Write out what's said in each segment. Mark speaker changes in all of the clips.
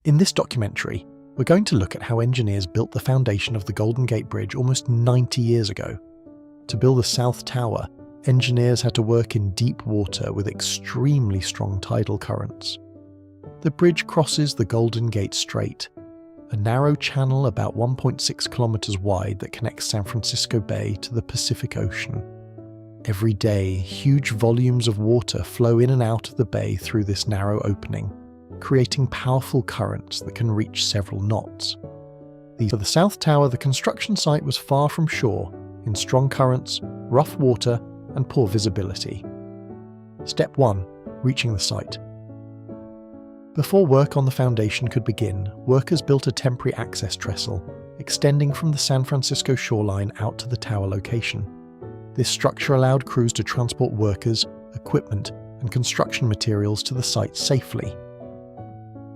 Speaker 1: In this documentary, we're going to look at how engineers built the foundation of the Golden Gate Bridge almost 90 years ago. To build the South Tower, engineers had to work in deep water with extremely strong tidal currents. The bridge crosses the Golden Gate Strait, a narrow channel about 1.6 kilometers wide that connects San Francisco Bay to the Pacific Ocean. Every day, huge volumes of water flow in and out of the bay through this narrow opening, creating powerful currents that can reach several knots. For the South Tower, the construction site was far from shore, in strong currents, rough water, and poor visibility. Step 1. Reaching the site. Before work on the foundation could begin, workers built a temporary access trestle, extending from the San Francisco shoreline out to the tower location. This structure allowed crews to transport workers, equipment, and construction materials to the site safely.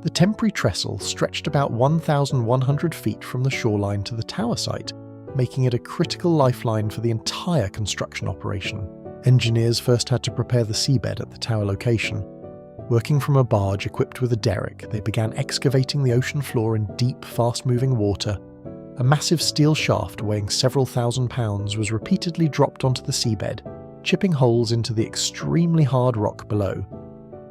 Speaker 1: The temporary trestle stretched about 1,100 feet from the shoreline to the tower site, making it a critical lifeline for the entire construction operation. Engineers first had to prepare the seabed at the tower location. Working from a barge equipped with a derrick, they began excavating the ocean floor in deep, fast-moving water. A massive steel shaft weighing several thousand pounds was repeatedly dropped onto the seabed, chipping holes into the extremely hard rock below.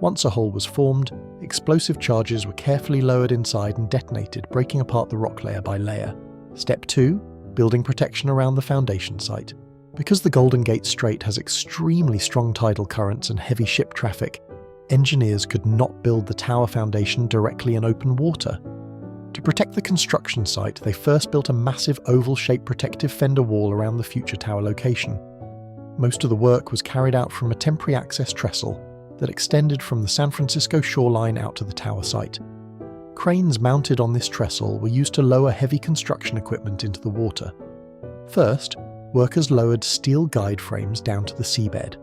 Speaker 1: Once a hole was formed, explosive charges were carefully lowered inside and detonated, breaking apart the rock layer by layer. Step 2. Building protection around the foundation site. Because the Golden Gate Strait has extremely strong tidal currents and heavy ship traffic, engineers could not build the tower foundation directly in open water. To protect the construction site, they first built a massive oval-shaped protective fender wall around the future tower location. Most of the work was carried out from a temporary access trestle that extended from the San Francisco shoreline out to the tower site. Cranes mounted on this trestle were used to lower heavy construction equipment into the water. First, workers lowered steel guide frames down to the seabed.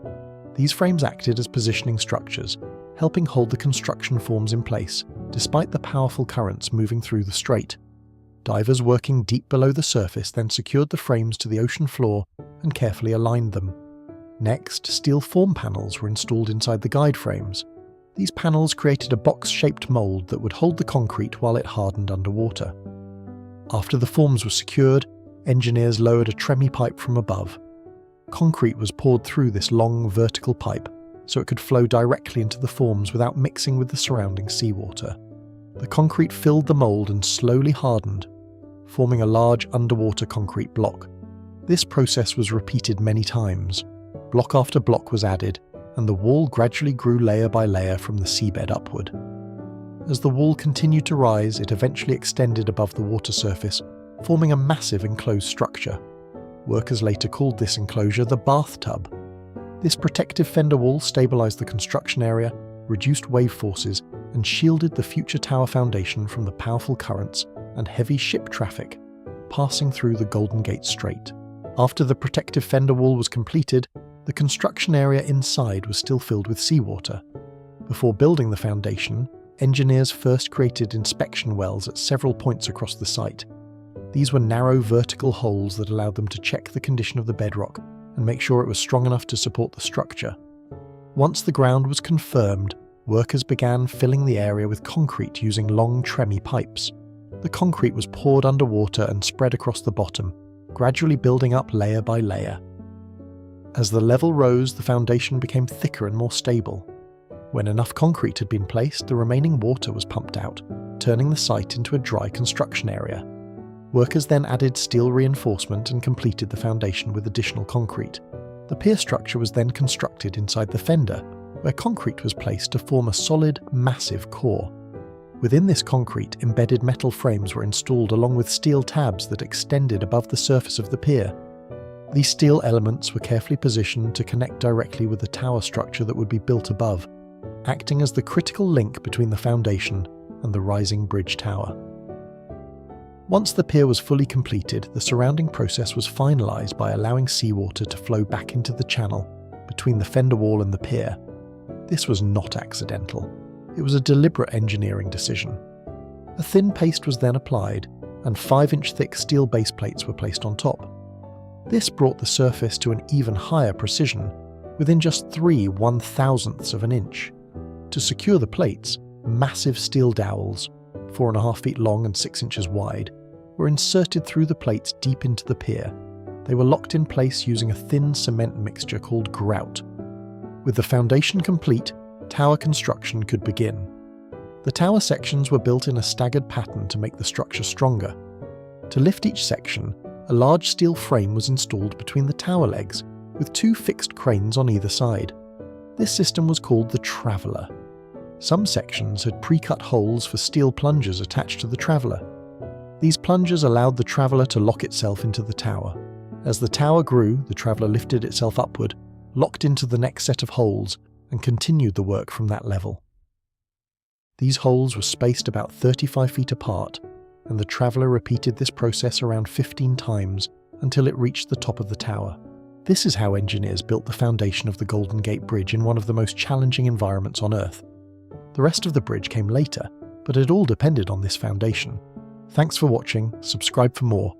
Speaker 1: These frames acted as positioning structures, helping hold the construction forms in place, despite the powerful currents moving through the strait. Divers working deep below the surface then secured the frames to the ocean floor and carefully aligned them. Next, steel form panels were installed inside the guide frames. These panels created a box-shaped mold that would hold the concrete while it hardened underwater. After the forms were secured, engineers lowered a tremie pipe from above. Concrete was poured through this long, vertical pipe so it could flow directly into the forms without mixing with the surrounding seawater. The concrete filled the mold and slowly hardened, forming a large underwater concrete block. This process was repeated many times. Block after block was added, and the wall gradually grew layer by layer from the seabed upward. As the wall continued to rise, it eventually extended above the water surface, forming a massive enclosed structure. Workers later called this enclosure the bathtub. This protective fender wall stabilized the construction area, reduced wave forces, and shielded the future tower foundation from the powerful currents and heavy ship traffic passing through the Golden Gate Strait. After the protective fender wall was completed, the construction area inside was still filled with seawater. Before building the foundation, engineers first created inspection wells at several points across the site. These were narrow vertical holes that allowed them to check the condition of the bedrock and make sure it was strong enough to support the structure. Once the ground was confirmed, workers began filling the area with concrete using long tremie pipes. The concrete was poured underwater and spread across the bottom, gradually building up layer by layer. As the level rose, the foundation became thicker and more stable. When enough concrete had been placed, the remaining water was pumped out, turning the site into a dry construction area. Workers then added steel reinforcement and completed the foundation with additional concrete. The pier structure was then constructed inside the fender, where concrete was placed to form a solid, massive core. Within this concrete, embedded metal frames were installed along with steel tabs that extended above the surface of the pier. These steel elements were carefully positioned to connect directly with the tower structure that would be built above, acting as the critical link between the foundation and the rising bridge tower. Once the pier was fully completed, the surrounding process was finalized by allowing seawater to flow back into the channel between the fender wall and the pier. This was not accidental. It was a deliberate engineering decision. A thin paste was then applied, and 5-inch thick steel base plates were placed on top. This brought the surface to an even higher precision, within just 3/1000ths of an inch. To secure the plates, massive steel dowels, 4.5 feet long and 6 inches wide, were inserted through the plates deep into the pier. They were locked in place using a thin cement mixture called grout. With the foundation complete, tower construction could begin. The tower sections were built in a staggered pattern to make the structure stronger. To lift each section, a large steel frame was installed between the tower legs, with 2 fixed cranes on either side. This system was called the Traveller. Some sections had pre-cut holes for steel plungers attached to the Traveller. These plungers allowed the Traveller to lock itself into the tower. As the tower grew, the Traveller lifted itself upward, locked into the next set of holes, and continued the work from that level. These holes were spaced about 35 feet apart, and the Traveller repeated this process around 15 times until it reached the top of the tower. This is how engineers built the foundation of the Golden Gate Bridge in one of the most challenging environments on Earth. The rest of the bridge came later, but it all depended on this foundation. Thanks for watching, subscribe for more,